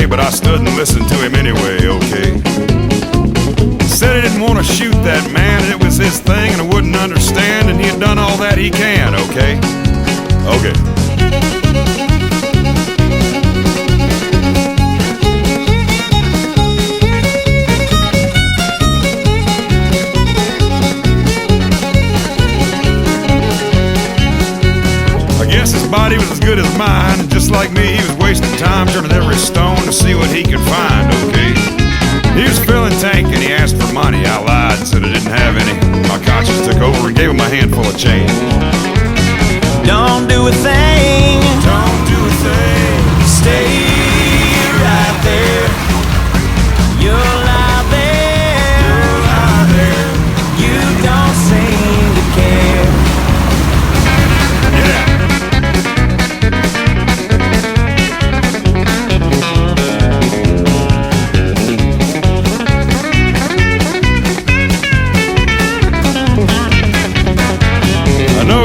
say, but I stood and listened to him anyway, okay? Said he didn't want to shoot that man, and it was his thing, and I wouldn't understand, and he had done all that he can, okay? Okay. His body was as good as mine, and just like me, he was wasting time turning every stone to see what he could find, okay? He was feeling tank and he asked for money. I lied and said I didn't have any. My conscience took over and gave him a handful of change. Don't do a thing. Don't do a thing. Stay right there. You'll lie there. You'll lie there. You don't seem to care. Yeah.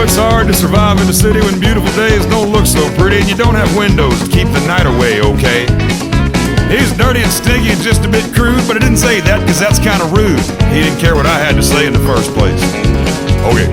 It's hard to survive in the city when beautiful days don't look so pretty and you don't have windows to keep the night away, okay? He's dirty and stinky and just a bit crude, but I didn't say that because that's kind of rude. He didn't care what I had to say in the first place. Okay.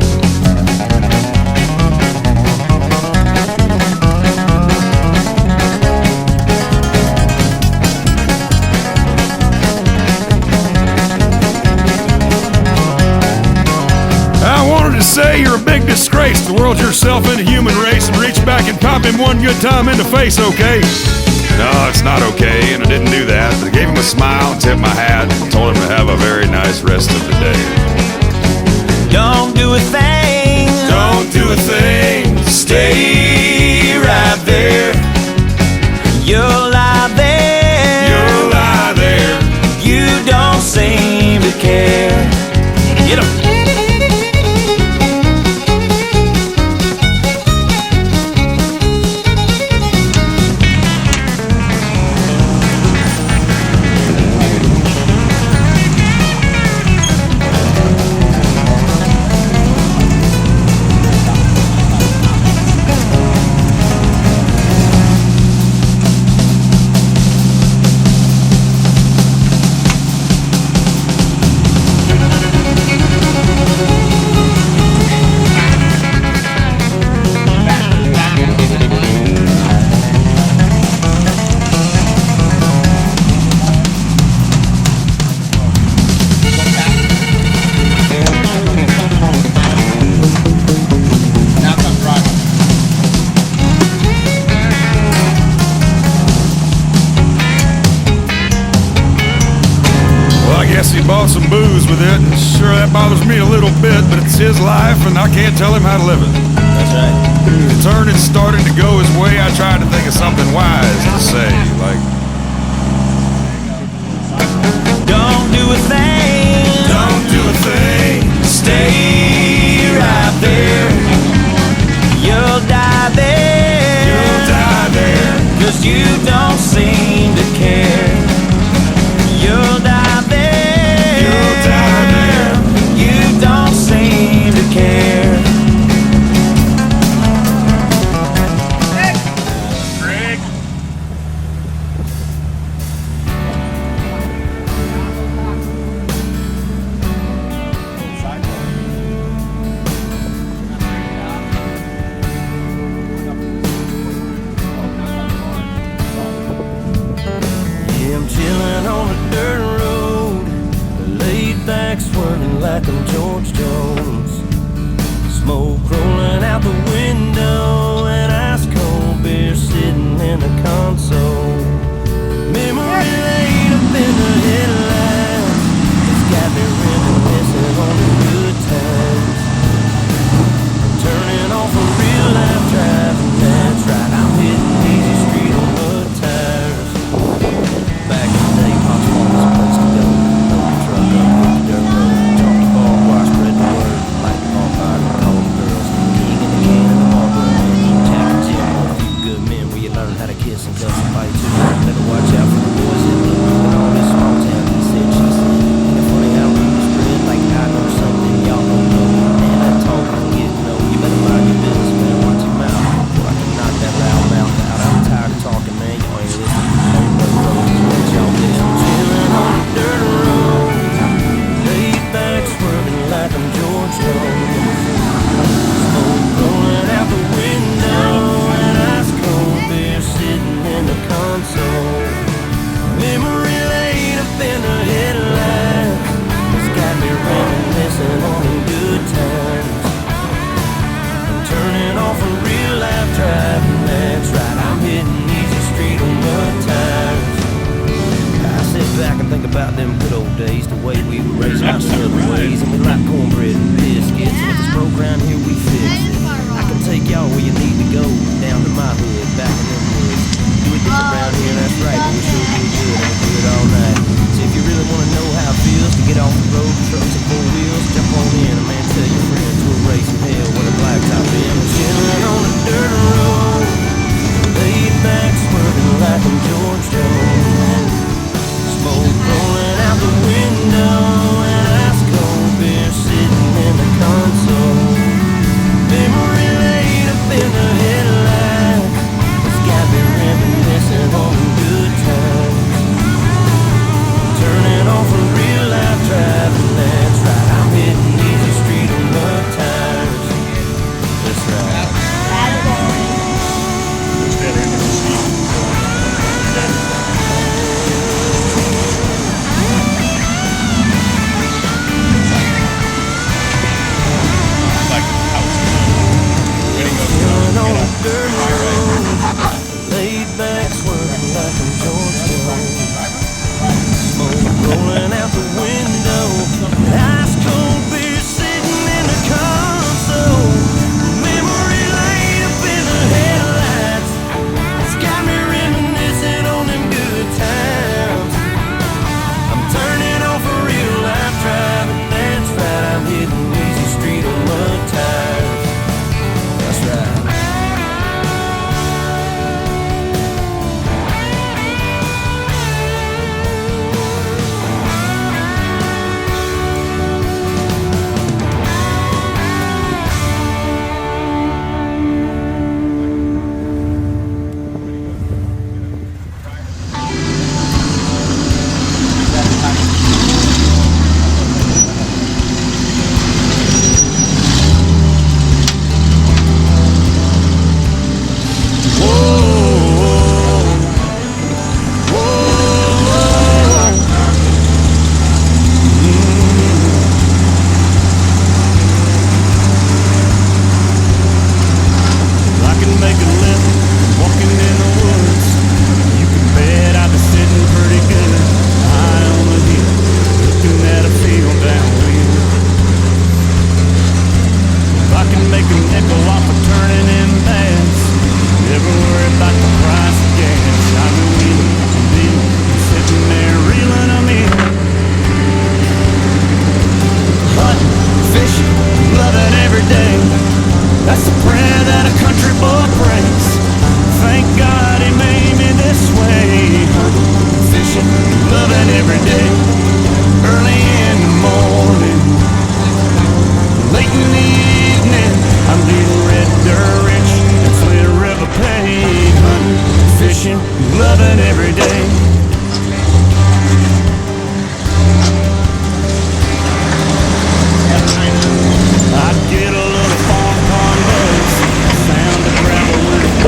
Say you're a big disgrace. The world's yourself in the human race, and reach back and pop him one good time in the face, okay? No, it's not okay, and I didn't do that. But I gave him a smile and tipped my hat and told him to have a very nice rest of the day. Don't do a thing. Don't do a thing. Stay right there. You'll lie there. You'll lie there. You don't seem to care. Get 'em. Bought some booze with it, and sure that bothers me a little bit, but it's his life and I can't tell him how to live it. That's right. The turn is starting to go his way. I tried to think of something wise to say, like, don't do a thing. don't do a thing. Stay right there. You'll die there. You'll die there. 'Cause you don't seem to care. You'll die there. You'll die there. You don't seem to care. Greg.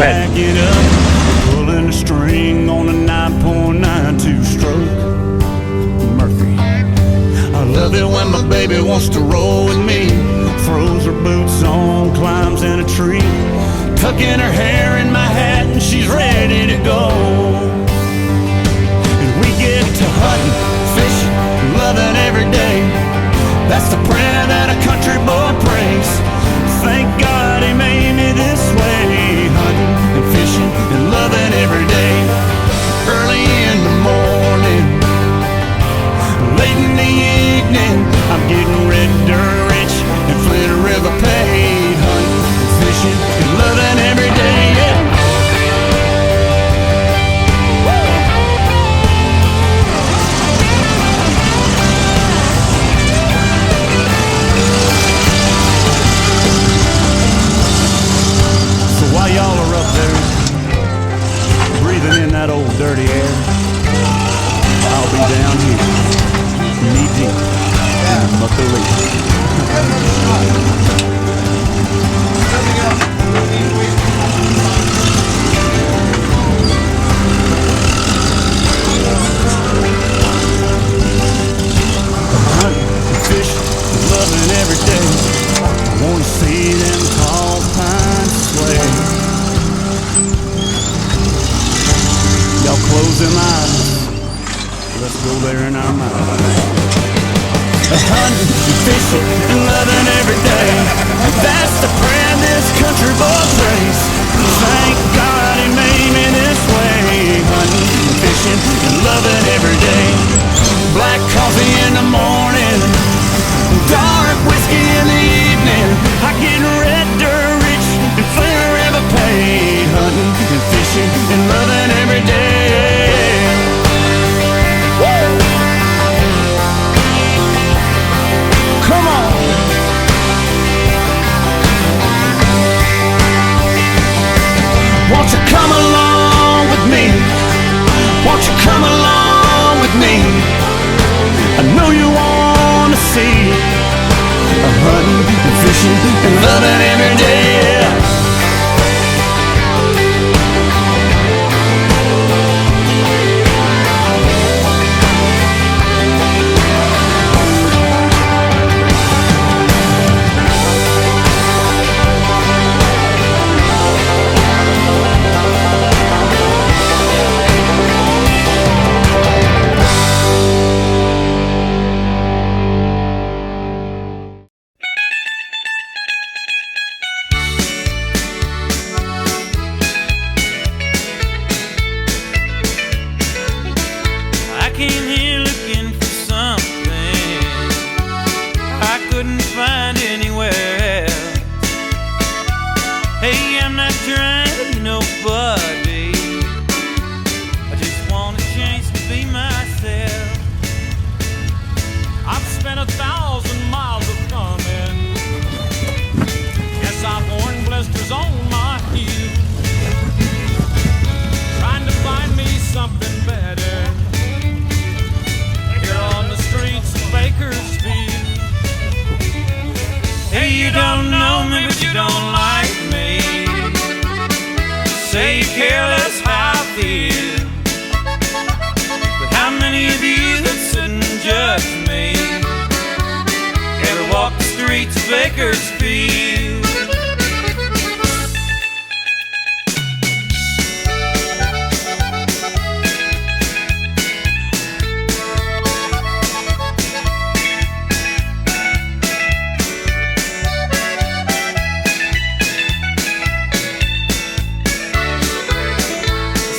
Go ahead. back it up, pulling a string on a 9.92 stroke. Murphy. I love it when my baby wants to roll with me. Throws her boots on, climbs in a tree, tucking her hair in my hat, and she's ready to go. And we get to hunting, fishing, loving every day. That's the prayer that a country boy prays. Thank God he made me this way, hunting and fishing and loving every day. Early in the morning, late in the evening, I'm getting red dirt rich and Flint River paid, hunting and fishing and loving every day, yeah. While y'all are up there, breathing in that old dirty air, I'll be down here, knee deep in the muck of hunting, fishing, loving every day. I wanna see them tall pines sway. Y'all close them eyes, let's go there in our mind. Hunting and fishing and loving every day, that's the prayer this country boy prays. Thank God he made me this way, hunting and fishing and loving every day. Black coffee in the morning, dark whiskey in the evening. I get red dirt rich and Flint River paid, hunting and fishing and loving every day. Woo! Come on. Won't you come along with me? Won't you come along with me? I know you wanna see hunting and fishing and loving every day, yeah.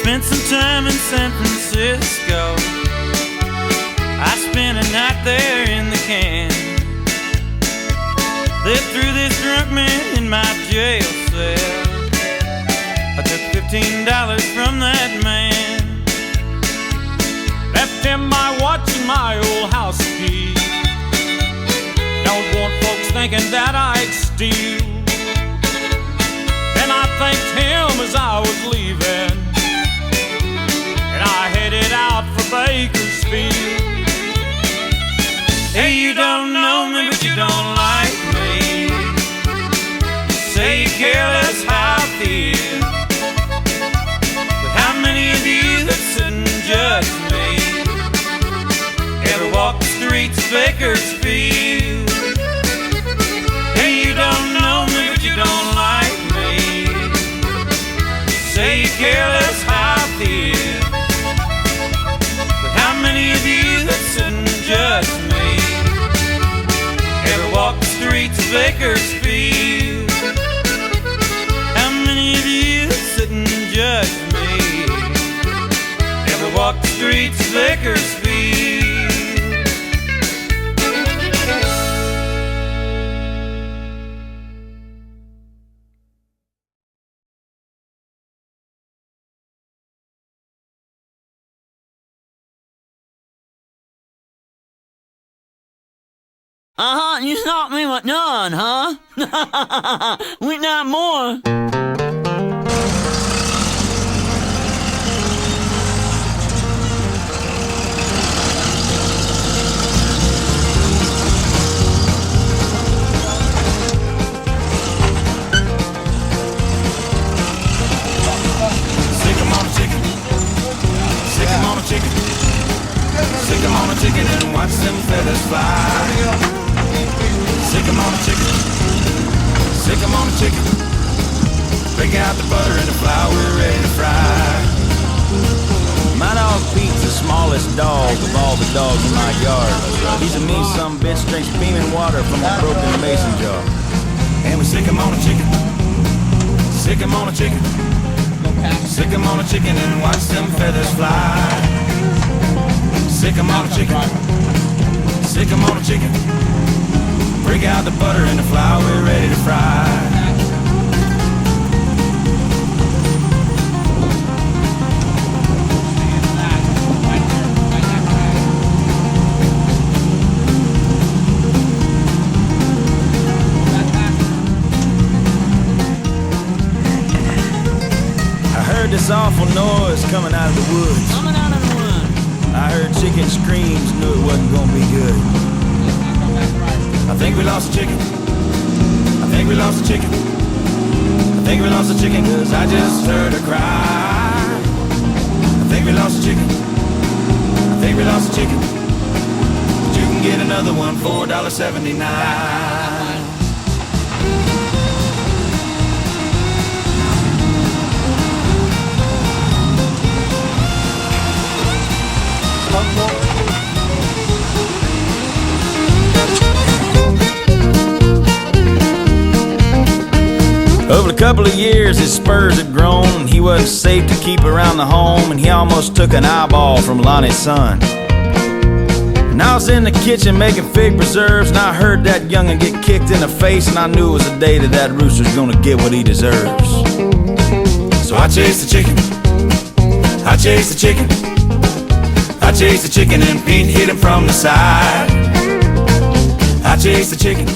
Spent some time in San Francisco. I spent a night there in the can. They threw this drunk man in my jail cell. I took $15 from that man, left him my watch and my old house key. Don't want folks thinking that I'd steal. And I thanked him as I was leaving, and I headed out for Bakersfield. Hey, you don't know me, but you don't like me. Say you care less how I feel. Bakersfield. Hey, you don't know me, but you don't like me. Say you care less how I feel, but how many of you that sit and judge me ever walk the streets of Bakersfield? How many of you that sit and judge me ever walk the streets of Bakersfield? You stopped me with none, huh? We not more. Sick 'em on a chicken. Sick 'em on a chicken. Sick 'em on a chicken and watch them feathers fly. Sick 'em on a chicken. Sick 'em on a chicken. Break out the butter and the flour, we're ready to fry. My dog Pete's the smallest dog of all the dogs in my yard. He's a mean some bitch, drinks beaming water from a broken mason jar. And we sick 'em on a chicken. Sick 'em on a chicken. Sick 'em on a chicken and watch them feathers fly. Sick 'em on a chicken. Sick 'em on a chicken. Break out the butter and the flour, we're ready to fry. I heard this awful noise coming out of the woods. Coming out of the woods. I heard chicken screams, knew it wasn't gonna be good. I think we lost a chicken. I think we lost a chicken. I think we lost a chicken cause I just heard her cry. I think we lost a chicken. I think we lost a chicken. But you can get another one, $4.79. Over a couple of years his spurs had grown and he wasn't safe to keep around the home, and he almost took an eyeball from Lonnie's son. And I was in the kitchen making fig preserves, and I heard that young'un get kicked in the face, and I knew it was the day that that rooster's gonna get what he deserves. So I chased the chicken. I chased the chicken. I chased the chicken and Pete hit him from the side. I chased the chicken.